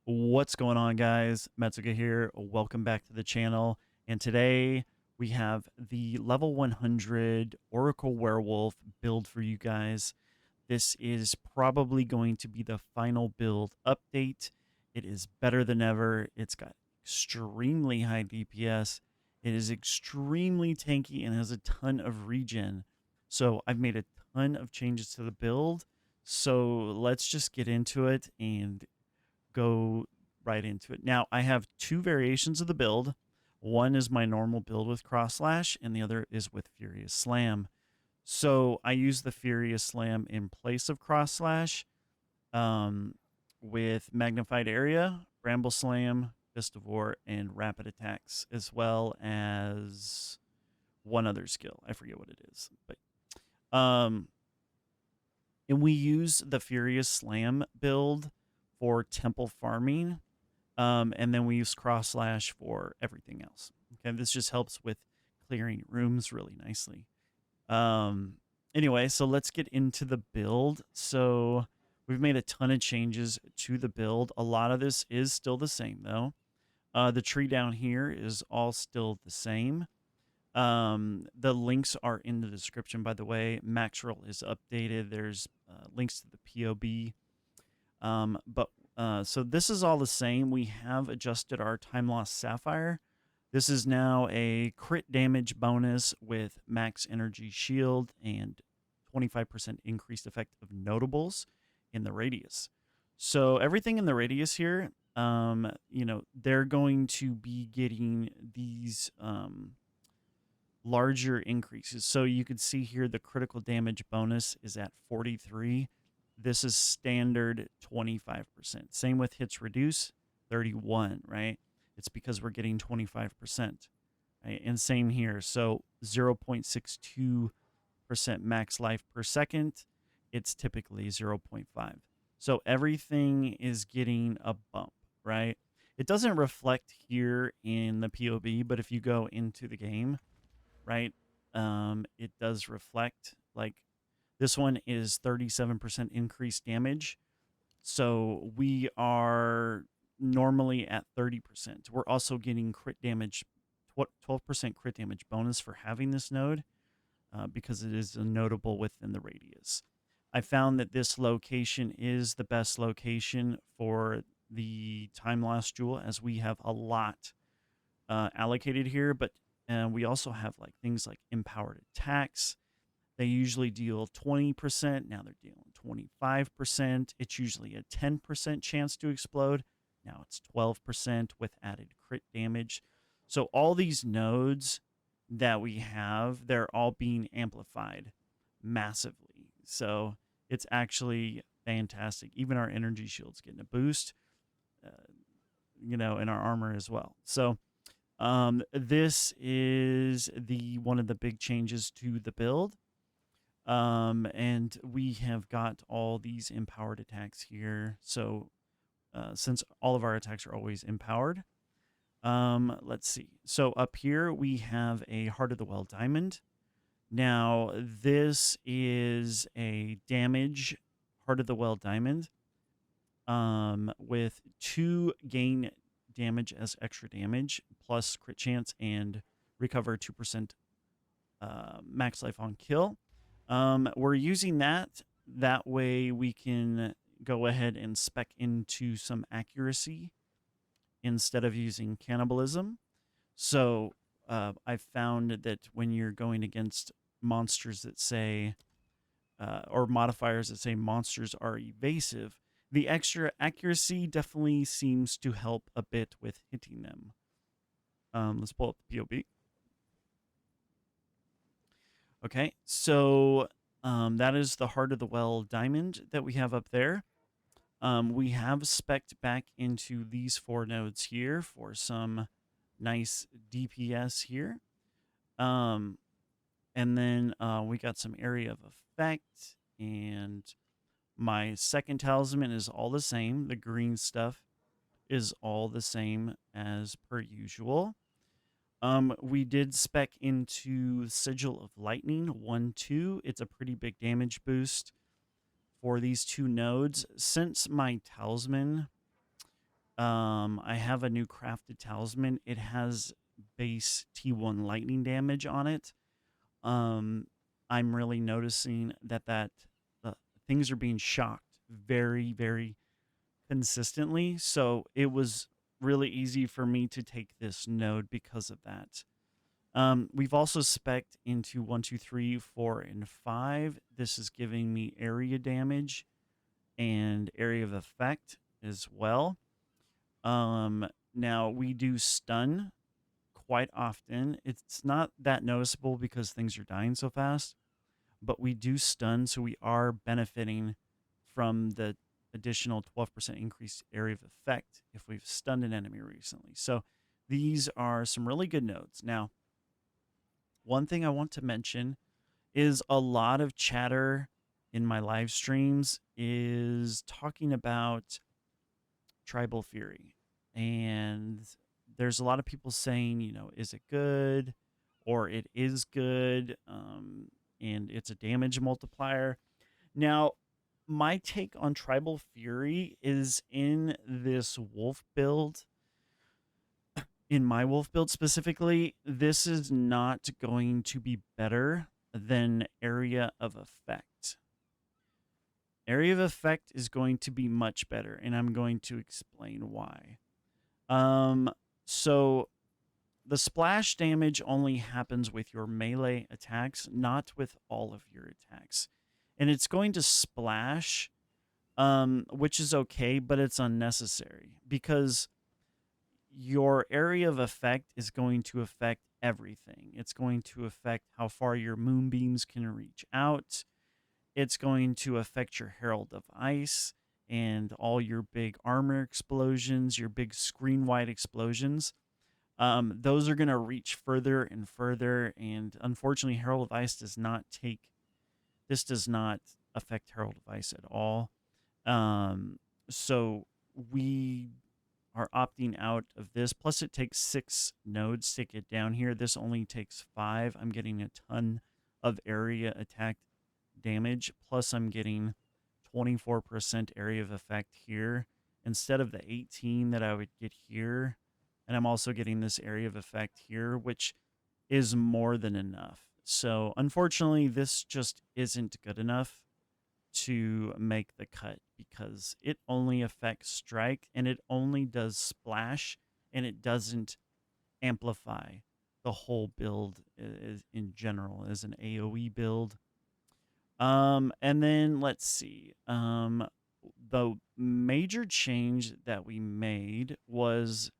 What's going on, guys? Metsuga here. Welcome back to the channel. And today we have the level 100 Oracle Werewolf build for you guys. This is probably going to be the final build update. It is better than ever. It's got extremely high DPS. It is extremely tanky and has a ton of regen. So I've made a ton of changes to the build. So let's just get into it and go right into it. Now, I have two variations of the build. One is my normal build with Cross Slash, and the other is with Furious Slam. So I use the Furious Slam in place of Cross Slash with Magnified Area, Bramble Slam, Fist of War, and Rapid Attacks, as well as one other skill. I forget what it is. And we use the Furious Slam build for temple farming, and then we use Cross Slash for everything else. Okay, this just helps with clearing rooms really nicely. Anyway, so let's get into the build. So we've made a ton of changes to the build. A lot of this is still the same, though. The tree down here is all still the same. The links are in the description, by the way. Maxroll is updated. There's links to the POB. So this is all the same. We have adjusted our Time Loss Sapphire. This is now a crit damage bonus with max energy shield and 25% increased effect of notables in the radius. So everything in the radius here, they're going to be getting these larger increases. So you can see here the critical damage bonus is at 43. This is standard 25%. Same with hits reduce, 31, right? It's because we're getting 25%. Right? And same here. So 0.62% max life per second. It's typically 0.5. So everything is getting a bump, right? It doesn't reflect here in the POB, but if you go into the game, right, it does reflect. Like, this one is 37% increased damage. So we are normally at 30%. We're also getting crit damage, 12% crit damage bonus for having this node because it is a notable within the radius. I found that this location is the best location for the Time Loss Jewel, as we have a lot allocated here, but we also have like things like empowered attacks. They usually deal 20%. Now they're dealing 25%. It's usually a 10% chance to explode. Now it's 12% with added crit damage. So all these nodes that we have, they're all being amplified massively. So it's actually fantastic. Even our energy shield's getting a boost, and our armor as well. So this is one of the big changes to the build. And we have got all these empowered attacks here. So since all of our attacks are always empowered, let's see. So up here we have a Heart of the Well Diamond. Now this is a damage Heart of the Well Diamond with 2 gain damage as extra damage plus crit chance and recover 2% max life on kill. We're using that way we can go ahead and spec into some accuracy instead of using cannibalism. So I've found that when you're going against monsters that say or modifiers that say monsters are evasive, the extra accuracy definitely seems to help a bit with hitting them. Let's pull up the POB. Okay, so that is the Heart of the Well Diamond that we have up there. We have specced back into these 4 nodes here for some nice DPS here. And then we got some area of effect, and my second talisman is all the same. The green stuff is all the same as per usual. We did spec into Sigil of Lightning 1-2. It's a pretty big damage boost for these 2 nodes. Since my talisman I have a new crafted talisman. It has base T1 lightning damage on it. Um, I'm really noticing that uh, things are being shocked very, very consistently. So it was really easy for me to take this node because of that. We've also spec'd into 1, 2, 3, 4, and 5. This is giving me area damage and area of effect as well. Now we do stun quite often. It's not that noticeable because things are dying so fast, but we do stun, so we are benefiting from the additional 12% increased area of effect if we've stunned an enemy recently. So these are some really good nodes. Now, one thing I want to mention is a lot of chatter in my live streams is talking about Tribal Fury. And there's a lot of people saying, is it good or it is good? And it's a damage multiplier. Now, my take on Tribal Fury is in this wolf build, in my wolf build specifically, this is not going to be better than Area of Effect. Area of Effect is going to be much better, and I'm going to explain why. Um, so the splash damage only happens with your melee attacks, not with all of your attacks. And it's going to splash, which is okay, but it's unnecessary because your area of effect is going to affect everything. It's going to affect how far your moonbeams can reach out. It's going to affect your Herald of Ice and all your big armor explosions, your big screen-wide explosions. Those are going to reach further and further, and unfortunately, Herald of Ice does not affect Herald of Ice at all. So we are opting out of this. Plus, it takes 6 nodes to get down here. This only takes 5. I'm getting a ton of area attack damage. Plus, I'm getting 24% area of effect here instead of the 18 that I would get here. And I'm also getting this area of effect here, which is more than enough. So, unfortunately, this just isn't good enough to make the cut because it only affects strike and it only does splash and it doesn't amplify the whole build in general as an AoE build. And then let's see. The major change that we made was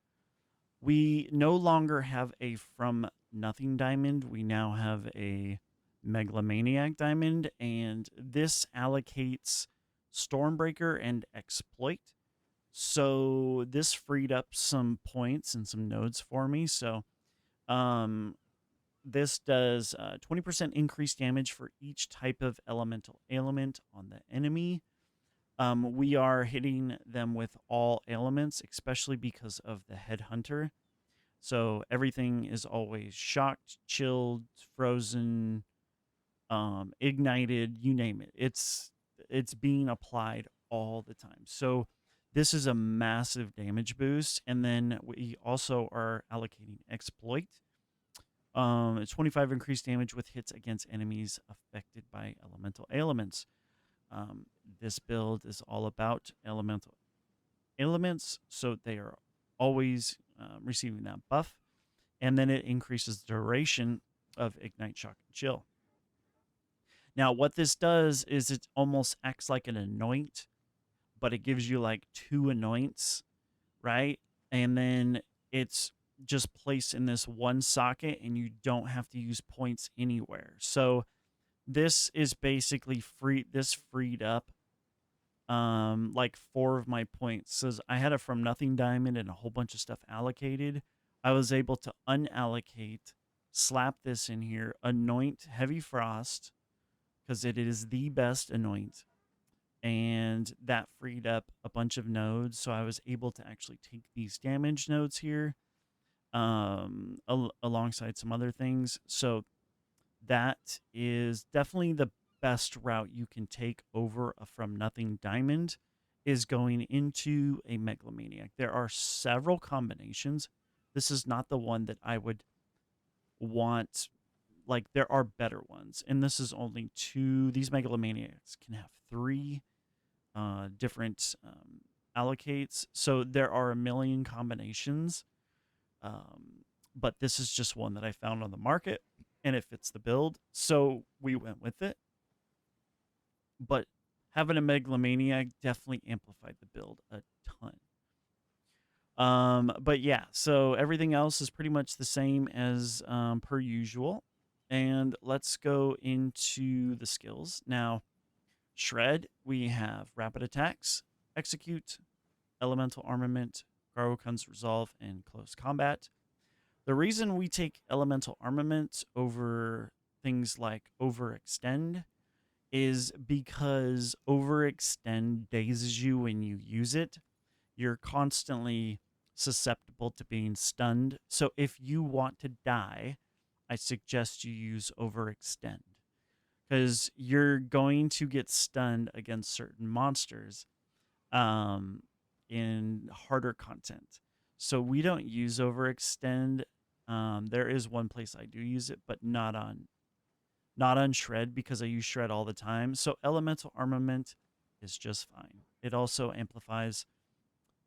we no longer have a from nothing diamond. We now have a Megalomaniac diamond, and this allocates Stormbreaker and Exploit. So this freed up some points and some nodes for me. So um, this does 20% increased damage for each type of elemental ailment on the enemy. We are hitting them with all elements, especially because of the Headhunter. So everything is always shocked, chilled, frozen, ignited, you name it. It's being applied all the time. So this is a massive damage boost. And then we also are allocating exploit. It's 25 increased damage with hits against enemies affected by elemental ailments. This build is all about elemental ailments, so they are always receiving that buff. And then it increases the duration of Ignite, Shock, and Chill. Now, what this does is it almost acts like an anoint, but it gives you like 2 anoints, right? And then it's just placed in this one socket and you don't have to use points anywhere. So this is basically freed up like 4 of my points. So I had a from nothing diamond and a whole bunch of stuff allocated. I was able to unallocate, slap this in here, anoint heavy frost because it is the best anoint, and that freed up a bunch of nodes. So I was able to actually take these damage nodes here alongside some other things. So that is definitely the best route you can take over a from nothing diamond is going into a Megalomaniac. There are several combinations. This is not the one that I would want. Like, there are better ones, and this is only 2. These Megalomaniacs can have 3 different allocates, so there are a million combinations. But this is just one that I found on the market, and it fits the build, so we went with it. But having a Megalomaniac definitely amplified the build a ton. But yeah, so everything else is pretty much the same as per usual. And let's go into the skills. Now, Shred, we have Rapid Attacks, Execute, Elemental Armament, Garwokun's Resolve, and Close Combat. The reason we take Elemental Armament over things like Overextend is because Overextend dazes you when you use it. You're constantly susceptible to being stunned. So if you want to die, I suggest you use Overextend, because you're going to get stunned against certain monsters in harder content. So we don't use Overextend. There is one place I do use it, but not on Shred, because I use Shred all the time. So Elemental Armament is just fine. It also amplifies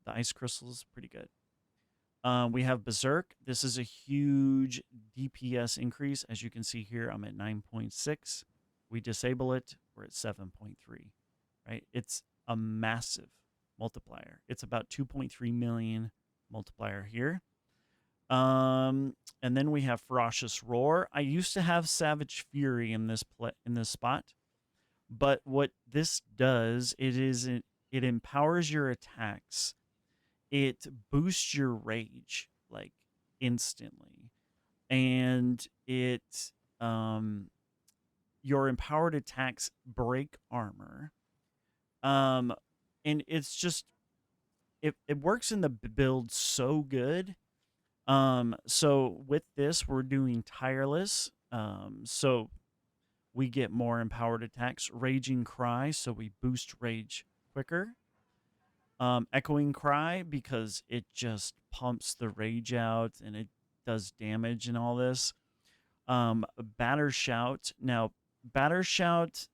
the ice crystals pretty good. We have Berserk. This is a huge DPS increase. As you can see here, I'm at 9.6. We disable it, we're at 7.3, right? It's a massive multiplier. It's about 2.3 million multiplier here. And then we have Ferocious Roar. I used to have Savage Fury in this spot, but what this does, it empowers your attacks. It boosts your rage like instantly, and your empowered attacks break armor. And it's just it works in the build so good. So with this, we're doing Tireless. So we get more empowered attacks. Raging Cry, so we boost rage quicker. Echoing Cry, because it just pumps the rage out and it does damage and all this. Batter Shout. Now, Batter Shout,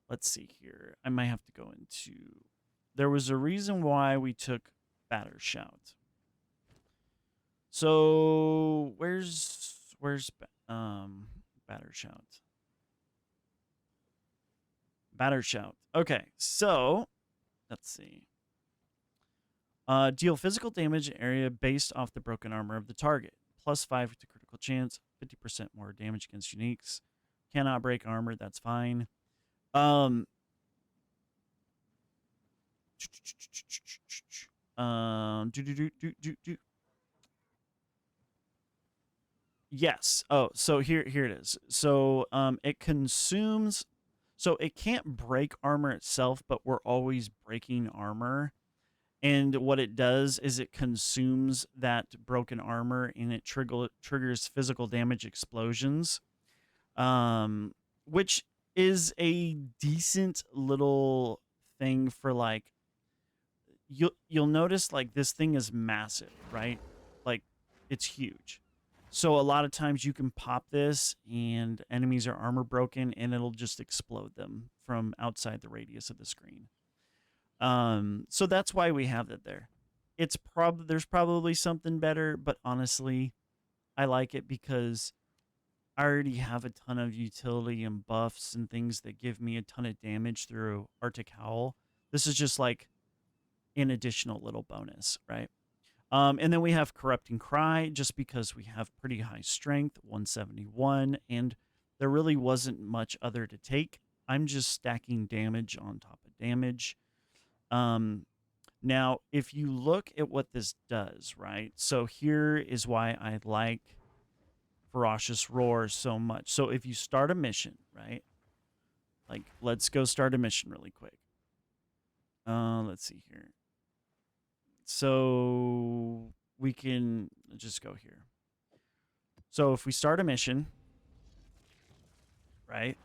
let's see here. I might have to go into... There was a reason why we took Batter Shout. So, where's Batter Shout? Batter Shout. Okay, so let's see. Deal physical damage area based off the broken armor of the target. +5 to critical chance. 50% more damage against uniques. Cannot break armor. That's fine. Yes. Oh, so here it is. So it consumes. So it can't break armor itself, but we're always breaking armor. And what it does is it consumes that broken armor, and it triggers physical damage explosions, which is a decent little thing for, like, you'll notice, like, this thing is massive, right? Like, it's huge. So a lot of times you can pop this and enemies are armor broken, and it'll just explode them from outside the radius of the screen. So that's why we have it there. There's probably something better, but honestly, I like it because I already have a ton of utility and buffs and things that give me a ton of damage through Arctic Howl. This is just like an additional little bonus, right? And then we have Corrupting Cry, just because we have pretty high strength, 171, and there really wasn't much other to take. I'm just stacking damage on top of damage. Now, if you look at what this does, right? So here is why I like Ferocious Roar so much. So if you start a mission, right? Like, let's go start a mission really quick. Let's see here. So we can just go here. So if we start a mission, right?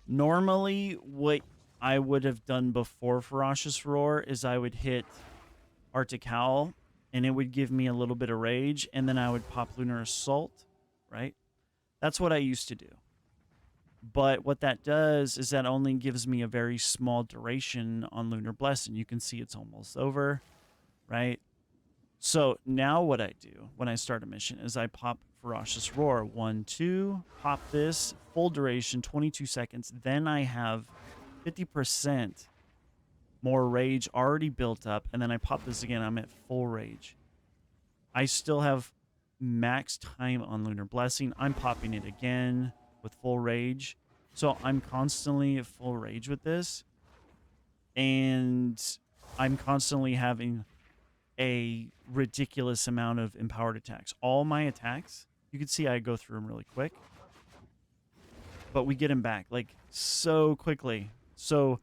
Normally, what I would have done before Ferocious Roar is I would hit Arctic Howl, and it would give me a little bit of rage, and then I would pop Lunar Assault, right? That's what I used to do. But what that does is that only gives me a very small duration on Lunar Blessing. You can see it's almost over, right? So now what I do when I start a mission is I pop Ferocious Roar. 1, 2, pop this, full duration, 22 seconds. Then I have 50% more rage already built up, and then I pop this again. I'm at full rage. I still have max time on Lunar Blessing. I'm popping it again with full rage. So I'm constantly at full rage with this. And I'm constantly having a ridiculous amount of empowered attacks. All my attacks, you can see I go through them really quick. But we get them back like so quickly. So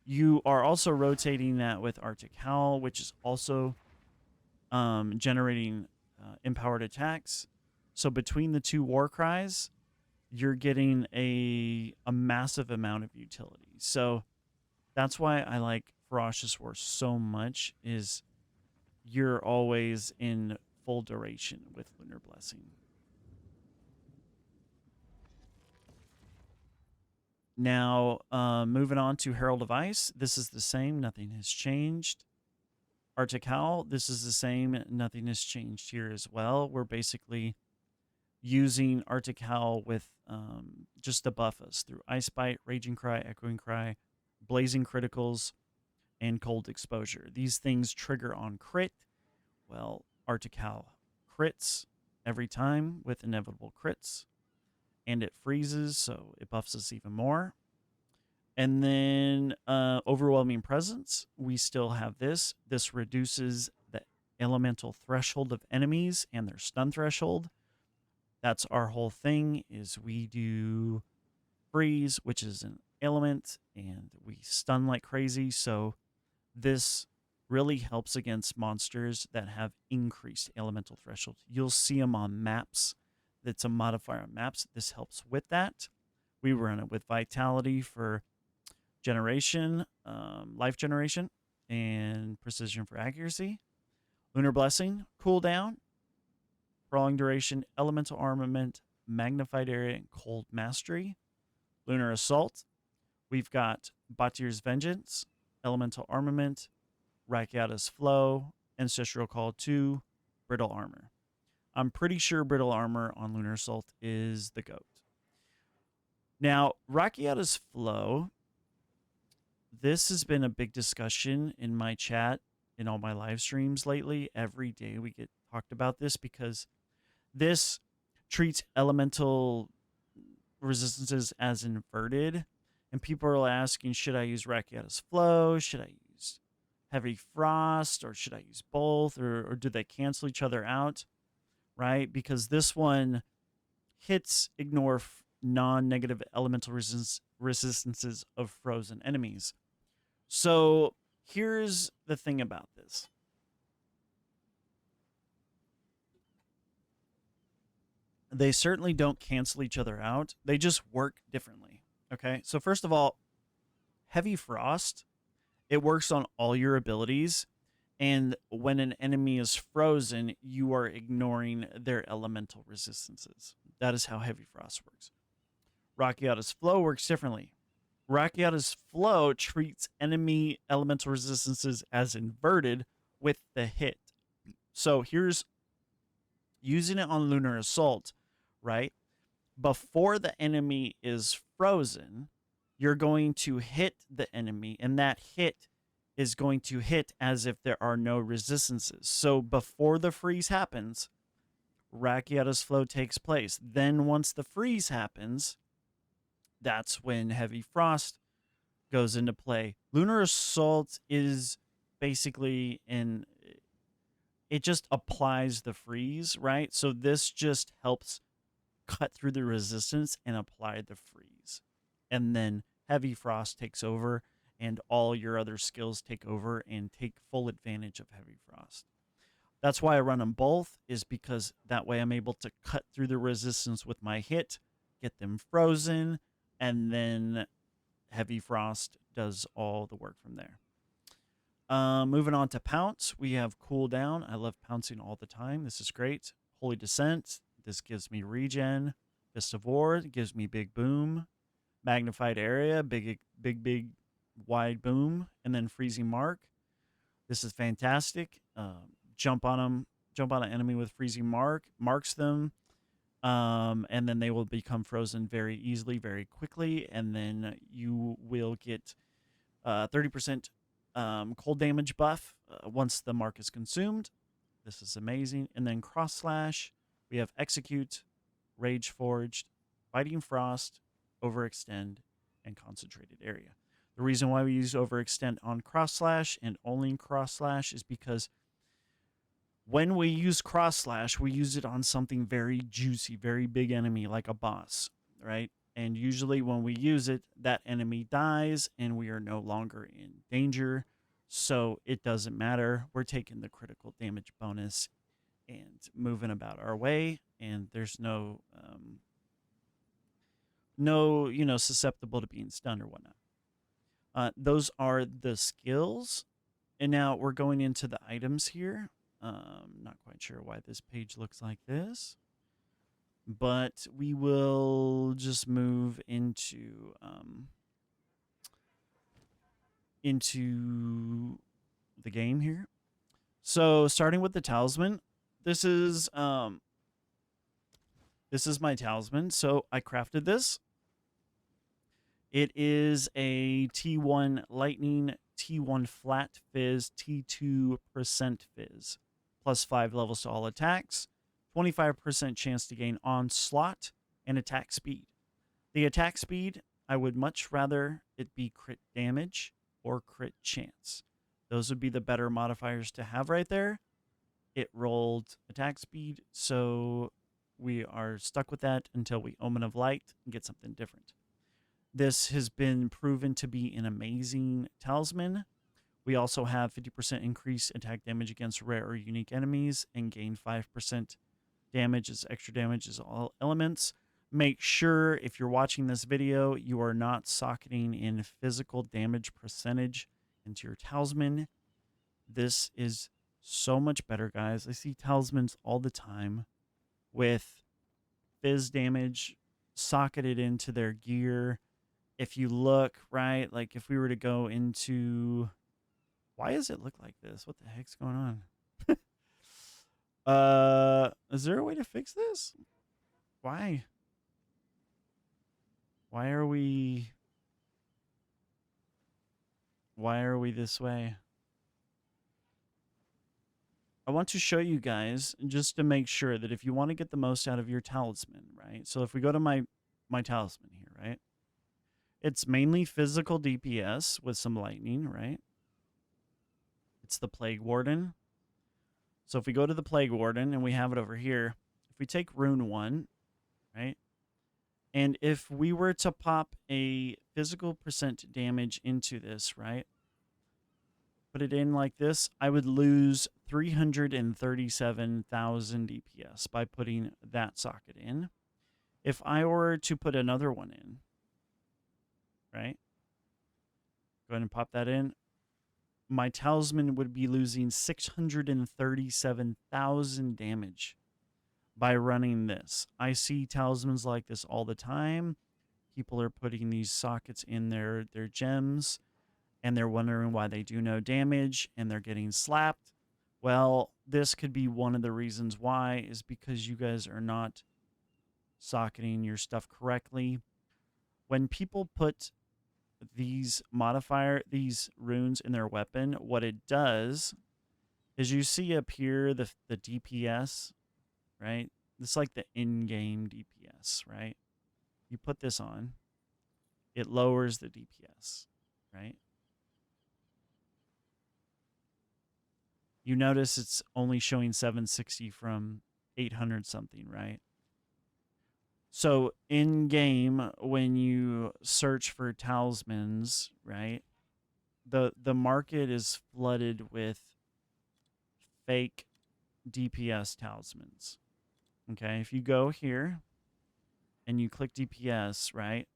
you are also rotating that with Arctic Howl, which is also generating empowered attacks. So between the two warcries, you're getting a massive amount of utility. So that's why I like Ferocious Roar so much, is you're always in full duration with Lunar Blessing. Now, moving on to Herald of Ice. This is the same. Nothing has changed. Arctic Howl. This is the same. Nothing has changed here as well. We're basically using Arctic Howl with just to buff us through Ice Bite, Raging Cry, Echoing Cry, Blazing Criticals, and Cold Exposure. These things trigger on crit. Well, Arctic Howl crits every time with inevitable crits, and it freezes, so it buffs us even more. And then Overwhelming Presence, we still have this. This reduces the elemental threshold of enemies and their stun threshold. That's our whole thing, is we do freeze, which is an element, and we stun like crazy. So this really helps against monsters that have increased elemental threshold. You'll see them on maps. That's a modifier on maps. This helps with that. We run it with Vitality for generation, life generation, and precision for accuracy. Lunar Blessing, cooldown, prolonged duration, elemental armament, magnified area, and cold mastery. Lunar Assault, we've got Batir's Vengeance, elemental armament, Rakiata's Flow, Ancestral Call 2, brittle armor. I'm pretty sure brittle armor on Lunar Assault is the GOAT. Now, Rakiata's Flow, this has been a big discussion in my chat, in all my live streams lately. Every day we get talked about this, because this treats elemental resistances as inverted. And people are asking, should I use Rakiata's Flow? Should I use Heavy Frost? Or should I use both? Or do they cancel each other out? Right? Because this one hits ignore non-negative elemental resistances of frozen enemies. So here's the thing about this. They certainly don't cancel each other out. They just work differently. Okay? So first of all, Heavy Frost, it works on all your abilities. And when an enemy is frozen, you are ignoring their elemental resistances. That is how Heavy Frost works. Rakiata's Flow works differently. Rakiata's Flow treats enemy elemental resistances as inverted with the hit. So here's using it on Lunar Assault, right? Before the enemy is frozen, you're going to hit the enemy, and that hit is going to hit as if there are no resistances. So before the freeze happens, Rakiata's Flow takes place. Then once the freeze happens, that's when Heavy Frost goes into play. Lunar Assault is basically it just applies the freeze, right? So this just helps cut through the resistance and apply the freeze. And then Heavy Frost takes over, and all your other skills take over and take full advantage of Heavy Frost. That's why I run them both, is because that way I'm able to cut through the resistance with my hit, get them frozen, and then Heavy Frost does all the work from there. Moving on to Pounce, we have Cooldown. I love pouncing all the time. This is great. Holy Descent. This gives me regen. Fist of War gives me big boom. Magnified Area, big wide boom, and then Freezing Mark. This is fantastic. Jump on them, jump on an enemy with Freezing Mark, marks them, and then they will become frozen very easily, very quickly, and then you will get 30% cold damage buff once the mark is consumed. This is amazing. And then Cross Slash, we have Execute, Rage Forged, Biting Frost, Overextend, and Concentrated Area. The reason why we use Overextend on Cross Slash and only Cross Slash is because when we use Cross Slash, we use it on something very juicy, very big enemy like a boss, right? And usually when we use it, that enemy dies and we are no longer in danger. So it doesn't matter. We're taking the critical damage bonus and moving about our way. And there's no, susceptible to being stunned or whatnot. Those are the skills. And now we're going into the items here. Not quite sure why this page looks like this. But we will just move into the game here. So starting with the talisman, this is my talisman. So I crafted this. It is a T1 lightning, T1 flat fizz, T2% fizz, plus 5 levels to all attacks. 25% chance to gain onslaught and attack speed. The attack speed, I would much rather it be crit damage or crit chance. Those would be the better modifiers to have right there. It rolled attack speed, so we are stuck with that until we Omen of Light and get something different. This has been proven to be an amazing talisman. We also have 50% increase attack damage against rare or unique enemies and gain 5% damage as extra damage as all elements. Make sure if you're watching this video, you are not socketing in physical damage percentage into your talisman. This is so much better, guys. I see talismans all the time with fizz damage socketed into their gear. If you look, right, like if we were to go into... Why does it look like this? What the heck's going on? Is there a way to fix this? Why? Why are we this way? I want to show you guys just to make sure that if you want to get the most out of your talisman, right? So if we go to my talisman here, right? It's mainly physical DPS with some lightning, right? It's the Plague Warden. So if we go to the Plague Warden and we have it over here, if we take Rune 1, right? And if we were to pop a physical percent damage into this, right? Put it in like this, I would lose 337,000 DPS by putting that socket in. If I were to put another one in, right? Go ahead and pop that in. My talisman would be losing 637,000 damage by running this. I see talismans like this all the time. People are putting these sockets in their gems, and they're wondering why they do no damage, and they're getting slapped. Well, this could be one of the reasons why, is because you guys are not socketing your stuff correctly. When people put these runes in their weapon, what it does is you see up here the DPS, right? It's like the in-game DPS, right? You put this on, it lowers the DPS, right? You notice it's only showing 760 from 800 something, right? So in game, when you search for talismans, right, the market is flooded with fake DPS talismans. Okay, if you go here and you click DPS, right,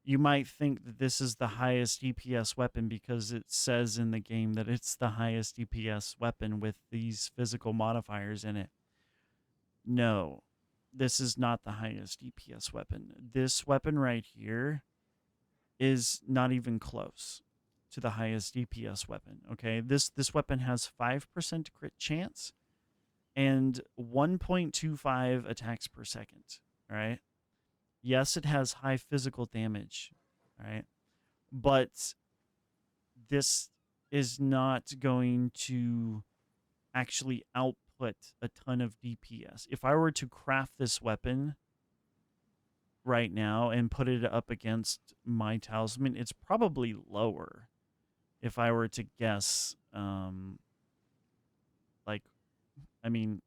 you might think that this is the highest DPS weapon because it says in the game that it's the highest DPS weapon with these physical modifiers in it. No, this is not the highest DPS weapon. This weapon right here is not even close to the highest DPS weapon. Okay, this weapon has 5% crit chance and 1.25 attacks per second. All right. Yes, it has high physical damage. All right, but this is not going to actually output a ton of DPS. If I were to craft this weapon right now and put it up against my talisman, it's probably lower if I were to guess. Like, I mean,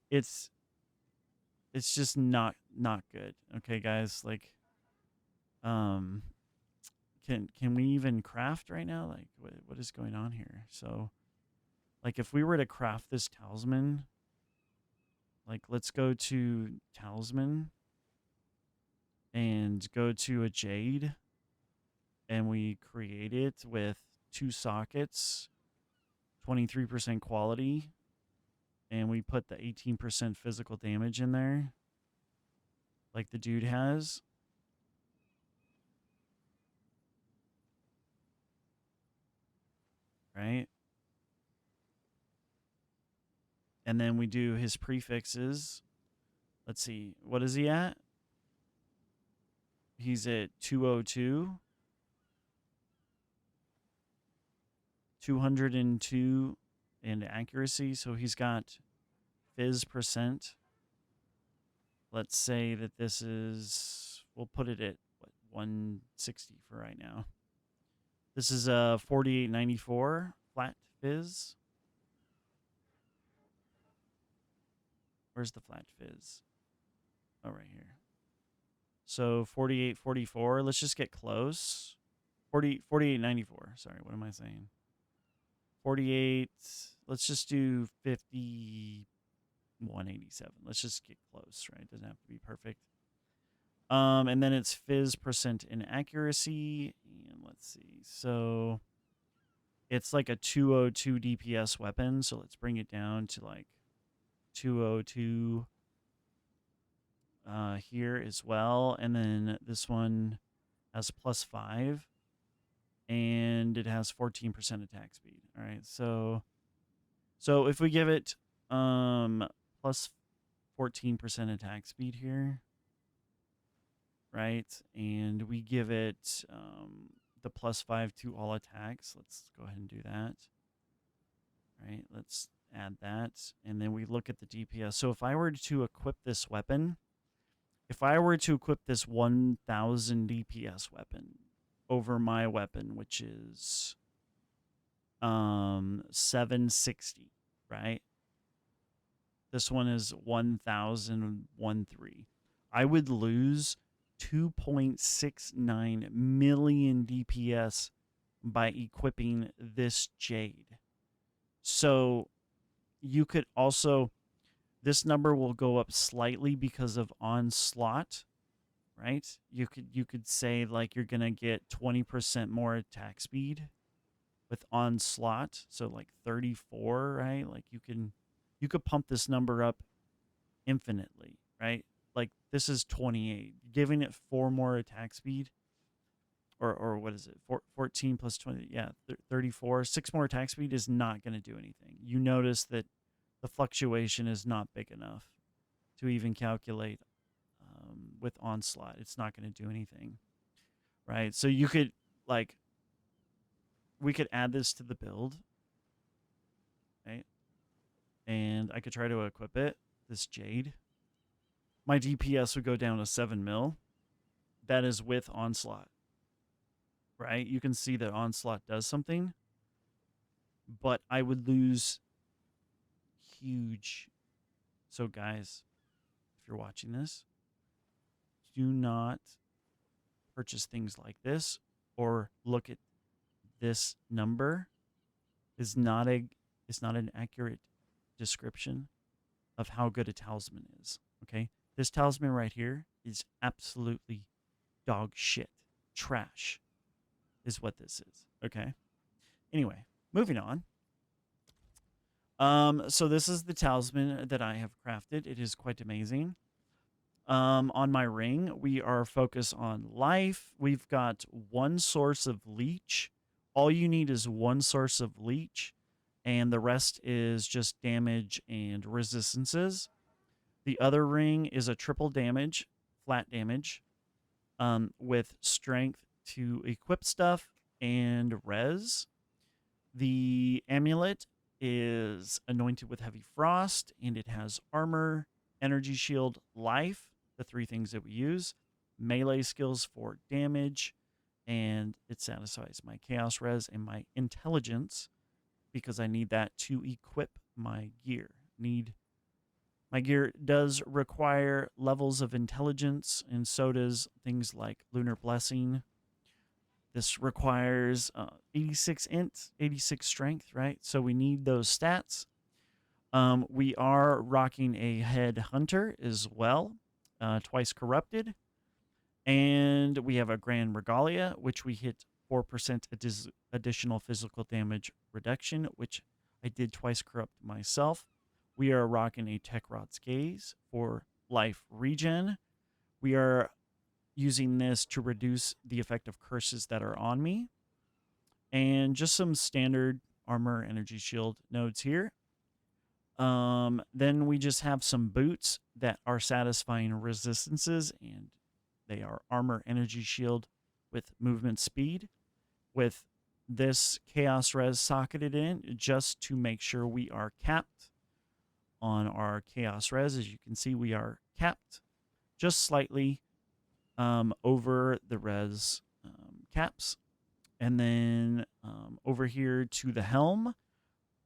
it's just not good. Okay, guys, like, um, can we even craft right now? Like, what is going on here? So, like, if we were to craft this talisman, like, let's go to talisman and go to a jade, and we create it with 2 sockets, 23% quality, and we put the 18% physical damage in there, like the dude has. Right? And then we do his prefixes. Let's see. What is he at? He's at 202. 202 in accuracy. So he's got fizz percent. Let's say that this is, we'll put it at what, 160 for right now. This is a 4894 flat fizz. Where's the flat fizz? Oh, right here. So 4844. Let's just get close. 4894. Sorry, what am I saying? 48. Let's just do 5187. Let's just get close, right? Doesn't have to be perfect. And then it's fizz percent in accuracy. And let's see. So it's like a 202 DPS weapon. So let's bring it down to like 202 here as well. And then this one has +5. And it has 14% attack speed. All right. So if we give it plus 14% attack speed here, right? And we give it the +5 to all attacks. Let's go ahead and do that. Right? Let's add that. And then we look at the DPS. So if I were to equip this weapon, if I were to equip this 1000 DPS weapon over my weapon, which is 760, right? This one is 1013. I would lose 2.69 million DPS by equipping this jade. So you could also, this number will go up slightly because of onslaught, right? You could say like you're gonna get 20% more attack speed with onslaught, so like 34, right? Like you could pump this number up infinitely, right? Like this is 28, giving it 4 more attack speed, or what is it? 14 plus 20, yeah, 34. 6 more attack speed is not going to do anything. You notice that the fluctuation is not big enough to even calculate with onslaught. It's not going to do anything, right? So you could like, we could add this to the build, right? And I could try to equip it, this jade. My DPS would go down to 7 mil. That is with onslaught, right? You can see that onslaught does something, but I would lose huge. So guys, if you're watching this, do not purchase things like this or look at this number. Is not an accurate description of how good a talisman is. Okay, this talisman right here is absolutely dog shit. Trash is what this is. Okay. Anyway, moving on. So this is the talisman that I have crafted. It is quite amazing. On my ring, we are focused on life. We've got one source of leech. All you need is one source of leech, and the rest is just damage and resistances. The other ring is a triple damage, flat damage, with strength to equip stuff and res. The amulet is anointed with heavy frost, and it has armor, energy shield, life, the three things that we use, melee skills for damage, and it satisfies my chaos res and my intelligence because I need that to equip my gear. My gear does require levels of intelligence, and so does things like Lunar Blessing. This requires 86 int, 86 strength, right? So we need those stats. We are rocking a head hunter as well, twice corrupted. And we have a grand regalia, which we hit 4% additional physical damage reduction, which I did twice corrupt myself. We are rocking a Tech Rod's Gaze for life regen. We are using this to reduce the effect of curses that are on me. And just some standard armor energy shield nodes here. Then we just have some boots that are satisfying resistances, and they are armor energy shield with movement speed. With this chaos res socketed in just to make sure we are capped on our chaos res. As you can see, we are capped just slightly over the res caps. And then over here to the helm,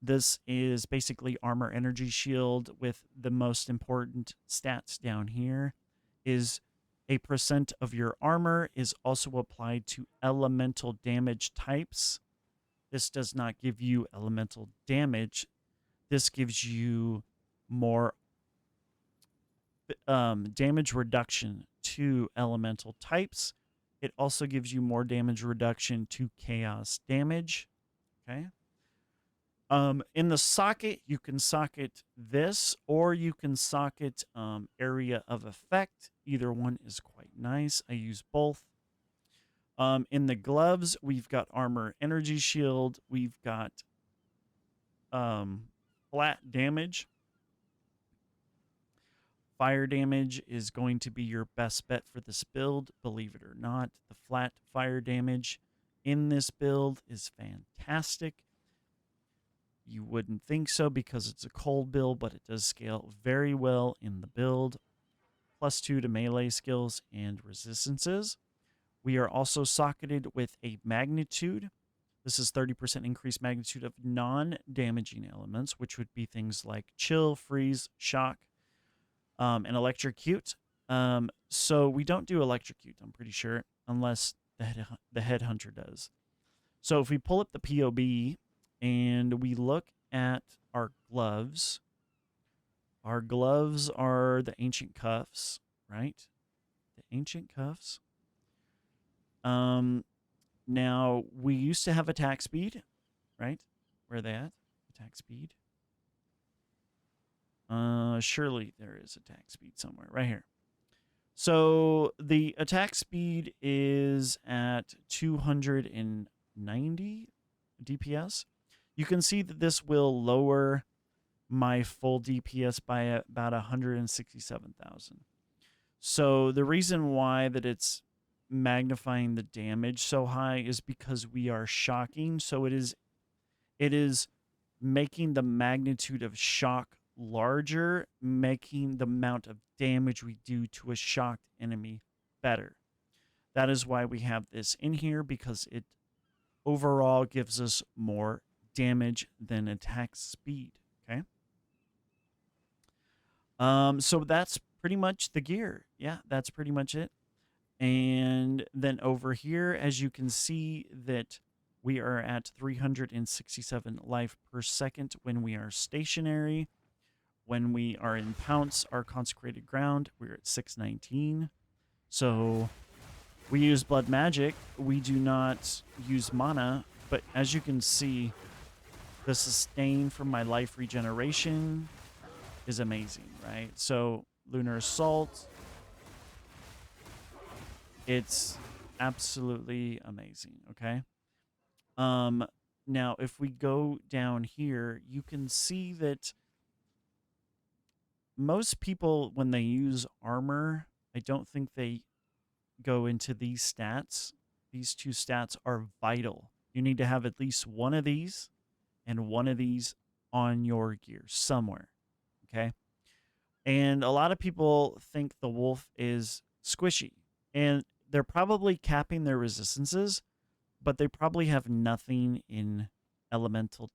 this is basically armor energy shield with the most important stats down here is a percent of your armor is also applied to elemental damage types. This does not give you elemental damage. This gives you more damage reduction to elemental types. It also gives you more damage reduction to chaos damage. Okay. In the socket, you can socket this, or you can socket area of effect. Either one is quite nice. I use both. In the gloves, we've got armor energy shield. We've got flat damage. Fire damage is going to be your best bet for this build, believe it or not. The flat fire damage in this build is fantastic. You wouldn't think so because it's a cold build, but it does scale very well in the build. +2 to melee skills and resistances. We are also socketed with a magnitude. This is 30% increased magnitude of non-damaging elements, which would be things like chill, freeze, shock, and electrocute. So we don't do electrocute, I'm pretty sure, unless the headhunter does. So if we pull up the POB and we look at our gloves are the ancient cuffs, right? The ancient cuffs. Now, we used to have attack speed, right? Where are they at? Attack speed. Surely there is attack speed somewhere. Right here. So the attack speed is at 290 DPS. You can see that this will lower my full DPS by about 167,000. So the reason why that it's magnifying the damage so high is because we are shocking. So it is making the magnitude of shock larger, making the amount of damage we do to a shocked enemy better. That is why we have this in here, because it overall gives us more damage than attack speed. Okay. So that's pretty much the gear. Yeah, that's pretty much it. And then over here, as you can see that we are at 367 life per second when we are stationary. When we are in Pounce, our consecrated ground, we're at 619. So We use blood magic. We do not use mana, but as you can see, the sustain from my life regeneration is amazing, right? So Lunar Assault, it's absolutely amazing, okay? Now if we go down here, you can see that most people, when they use armor, I don't think they go into these stats. These two stats are vital. You need to have at least one of these and one of these on your gear somewhere, okay? And a lot of people think the wolf is squishy, and they're probably capping their resistances, but they probably have nothing in elemental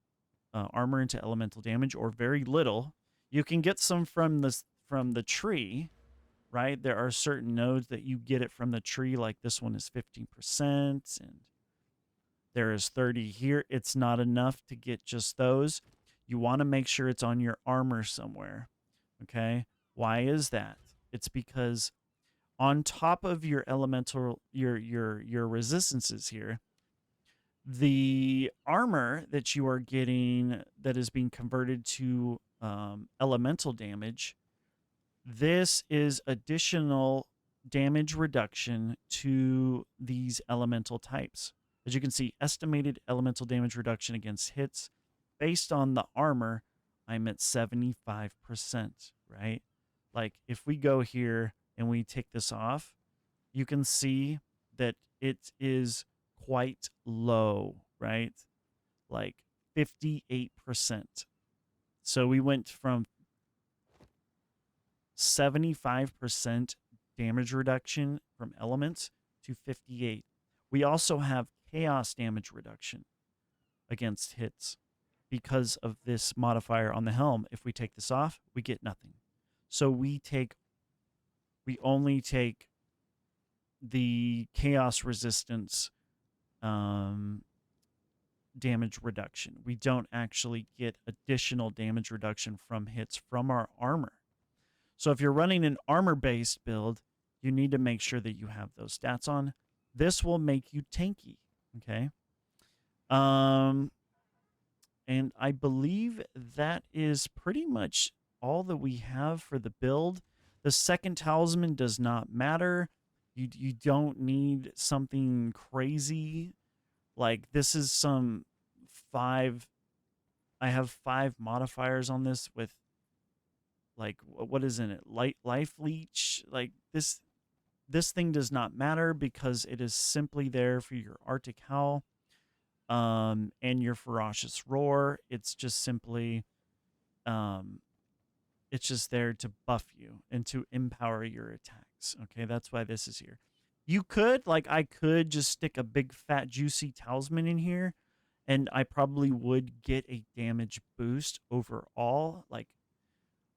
armor into elemental damage, or very little. You can get some from the tree, right? There are certain nodes that you get it from the tree, like this one is 15%, and there is 30 here. It's not enough to get just those. You want to make sure it's on your armor somewhere. Okay? Why is that? It's because on top of your elemental your resistances here, the armor that you are getting that is being converted to elemental damage, this is additional damage reduction to these elemental types. As you can see, estimated elemental damage reduction against hits based on the armor, I'm at 75%, right? Like if we go here and we take this off, you can see that it is quite low, right? Like 58%. So we went from 75% damage reduction from elements to 58. We also have chaos damage reduction against hits because of this modifier on the helm. If we take this off, we get nothing. So we only take the chaos resistance damage reduction. We don't actually get additional damage reduction from hits from our armor. So if you're running an armor-based build, you need to make sure that you have those stats on. This will make you tanky, okay? And I believe that is pretty much all that we have for the build. The second talisman does not matter. You don't need something crazy. Like this is some 5. I have 5 modifiers on this with like what is in it? Life leech. Like this thing does not matter because it is simply there for your Arctic Howl and your Ferocious Roar. It's just simply it's just there to buff you and to empower your attacks. Okay, that's why this is here. You could, like, I could just stick a big fat juicy talisman in here, and I probably would get a damage boost overall. Like,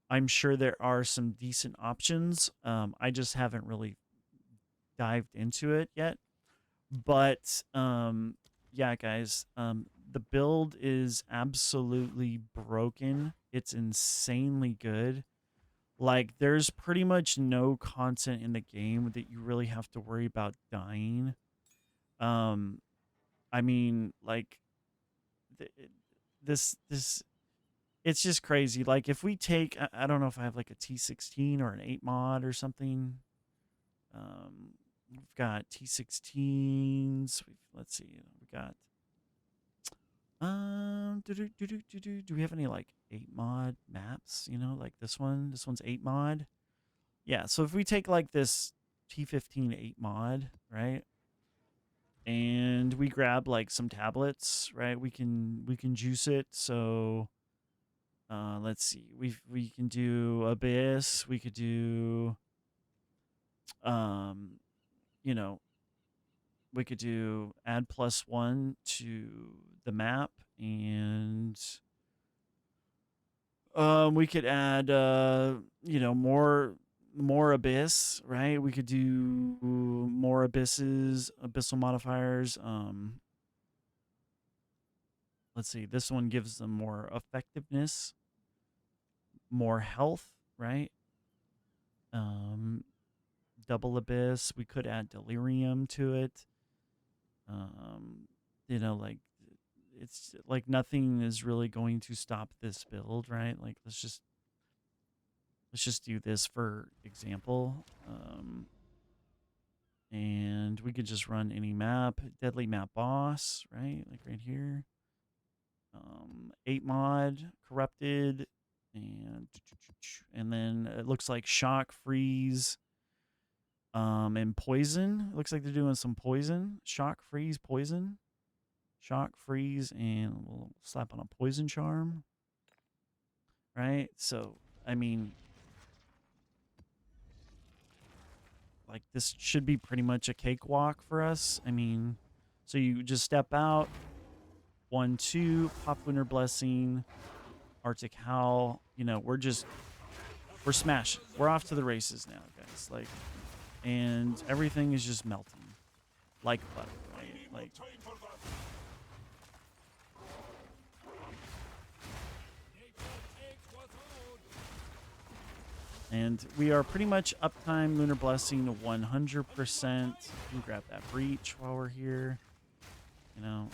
I'm sure there are some decent options. I just haven't really dived into it yet. But yeah, guys, the build is absolutely broken. It's insanely good. Like, there's pretty much no content in the game that you really have to worry about dying. Um, I mean, like, th- this it's just crazy. Like, if we take, I don't know if I have like a T16 or an 8 mod or something. We've got T16s. Let's see. We got do we have any like 8 mod maps? You know, like this one. This one's 8 mod. Yeah. So if we take like this T15 8 mod, right, and we grab like some tablets, right, we can juice it. So let's see. We can do Abyss. We could do um you know, we could do add +1 to the map, and we could add more abyss, right? We could do more abysses, abyssal modifiers. Let's see. This one gives them more effectiveness, more health, right? Um double abyss. We could add delirium to it. You know, like it's like nothing is really going to stop this build, right? Like let's just do this for example. And we could just run any map, deadly map boss, right? Like right here. 8 mod, corrupted, and then it looks like shock, freeze, and poison. It looks like they're doing some poison. Shock, freeze, poison. Shock, freeze, and we'll slap on a poison charm. Right? So, I mean, like this should be pretty much a cakewalk for us. I mean, so you just step out, 1, 2, pop Lunar Blessing, Arctic Howl. You know, we're smashing. We're off to the races now, guys. Like, and everything is just melting like butter, right? Like, and we are pretty much uptime Lunar Blessing 100%. You can grab that breach while we're here. You know.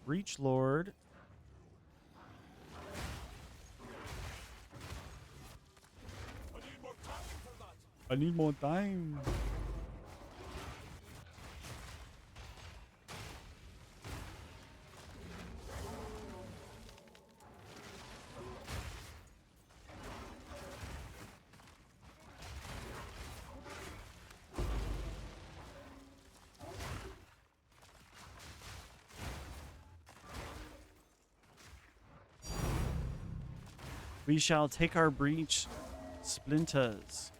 Breach Lord. I need more time. We shall take our breach, splinters.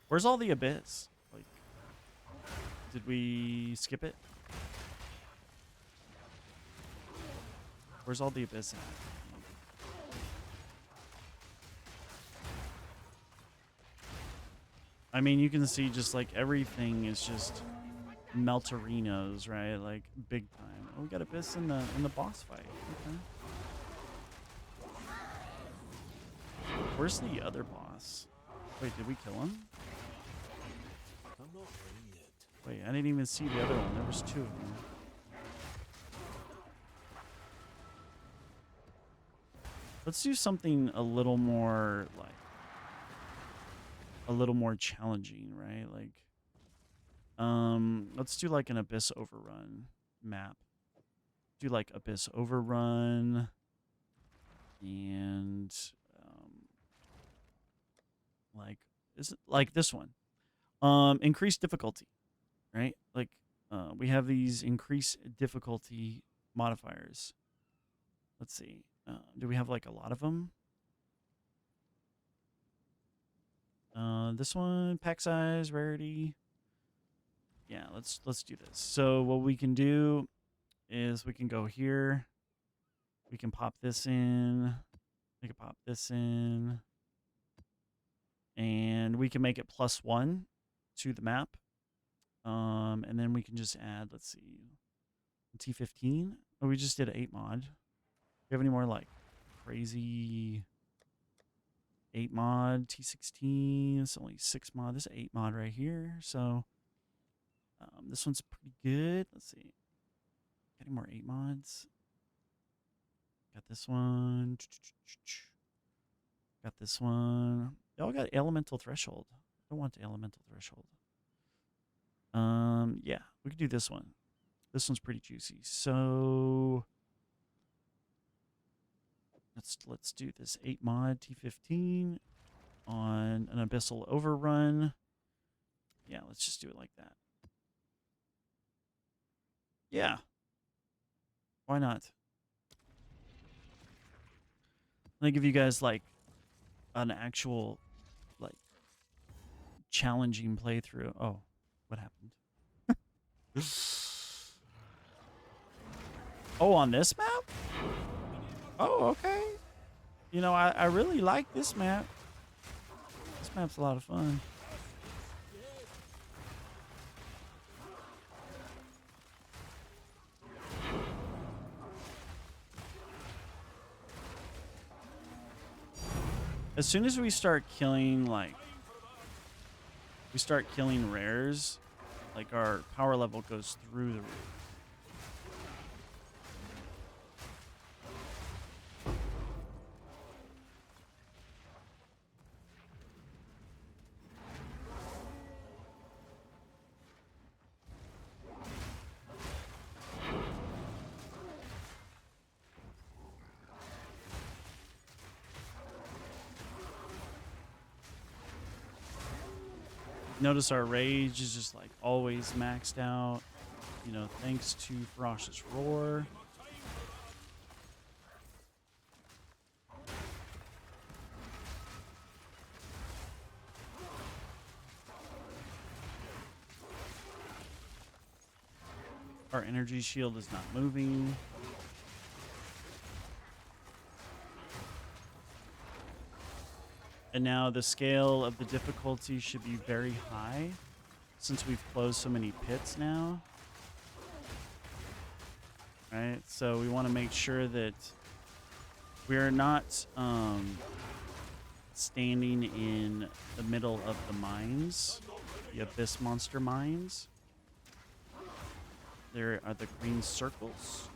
Where's all the abyss? Like, did we skip it? Where's all the abyss at? I mean, you can see just like everything is just melterinos, right? Like big time. Oh, we got abyss in the boss fight. Okay. Where's the other boss? Wait, did we kill him? Wait, I didn't even see the other one. There was 2 of them. Let's do something a little more like a little more challenging, right? Like let's do like an Abyss Overrun map. Do like Abyss Overrun and like is it like this one? Increased difficulty, right? Like we have these increased difficulty modifiers. Let's see. Do we have like a lot of them? This one, pack size, rarity. Yeah, let's do this. So what we can do is we can go here. We can pop this in. We can pop this in. And we can make it +1 to the map. And then we can just add, let's see, T15. Oh, we just did 8 mod. Do you have any more like crazy 8 mod, T16? It's only 6 mod. This is 8 mod right here. So this one's pretty good. Let's see. Got any more 8 mods? Got this one. Got this one. They all got elemental threshold. I don't want the elemental threshold. Yeah, we could do this one. This one's pretty juicy. So let's do this 8 mod T15 on an abyssal overrun. Yeah, let's just do it like that. Yeah. Why not? Let me give you guys like an actual like challenging playthrough. Oh, what happened? Oh, on this map? Oh, okay. You know, I really like this map. This map's a lot of fun. As soon as we start killing, like, we start killing rares, like, our power level goes through the roof. Notice our rage is just like always maxed out, you know, thanks to Ferocious Roar. Our energy shield is not moving. And now the scale of the difficulty should be very high since we've closed so many pits now. Right? So we want to make sure that we're not standing in the middle of the mines, the Abyss Monster mines. There are the green circles.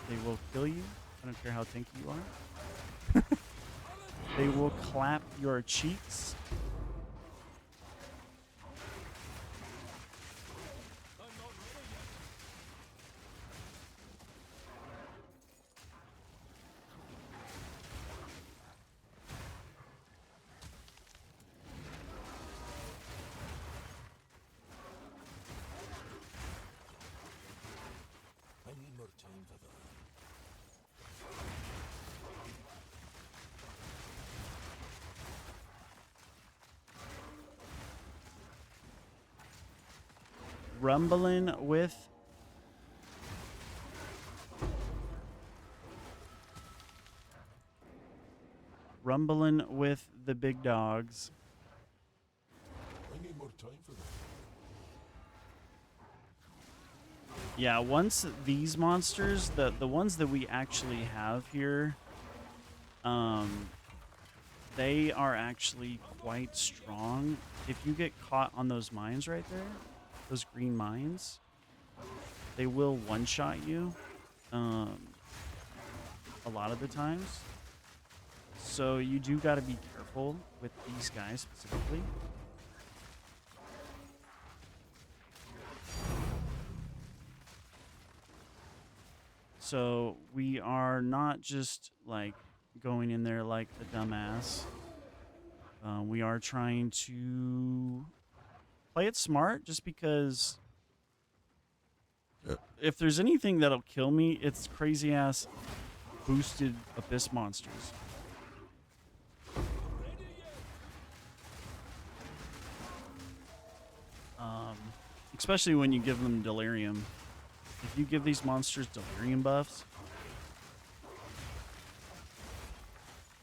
They will kill you. I don't care how tanky you are. They will clap your cheeks. I need more time for that. Rumbling with the big dogs. I need more time for that. Yeah, once these monsters, the ones that we actually have here, they are actually quite strong. If you get caught on those mines right there, those green mines, they will one-shot you a lot of the times. So you do got to be careful with these guys specifically. So we are not just like going in there like a dumbass. We are trying to play it smart, just because if there's anything that'll kill me, it's crazy ass boosted Abyss monsters. Especially when you give them delirium. If you give these monsters delirium buffs,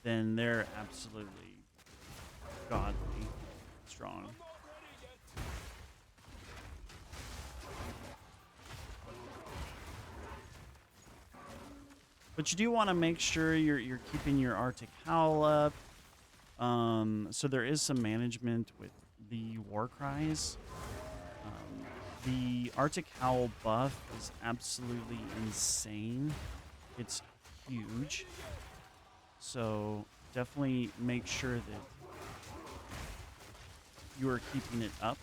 then they're absolutely godly strong. But you do want to make sure you're keeping your Arctic Howl up. So there is some management with the warcries. The Arctic Howl buff is absolutely insane. It's huge. So definitely make sure that you are keeping it up.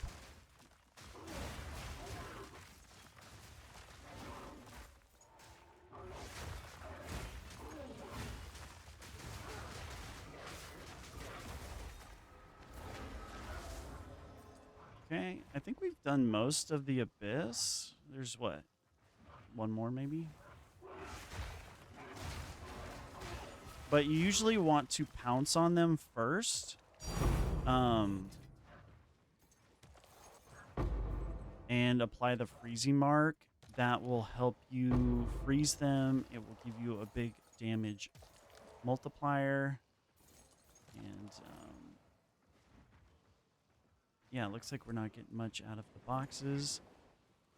Okay, I think we've done most of the Abyss. There's what? One more maybe? But you usually want to pounce on them first. And apply the freezing mark. That will help you freeze them. It will give you a big damage multiplier. And yeah, it looks like we're not getting much out of the boxes.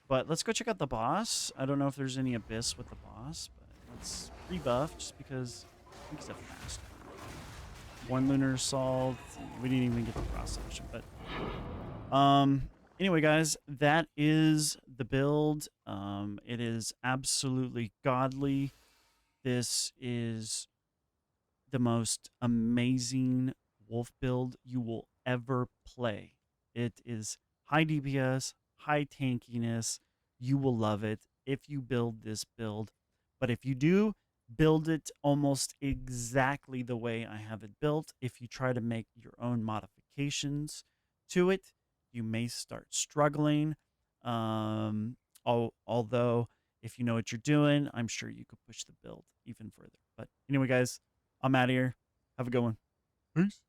But let's go check out the boss. I don't know if there's any Abyss with the boss, but let's rebuff just because I think he's a fast one. 1 lunar assault. We didn't even get the cross section, but anyway, guys, that is the build. It is absolutely godly. This is the most amazing wolf build you will ever play. It is high DPS, high tankiness. You will love it if you build this build. But if you do, build it almost exactly the way I have it built. If you try to make your own modifications to it, you may start struggling. Although, if you know what you're doing, I'm sure you could push the build even further. But anyway, guys, I'm out of here. Have a good one. Peace.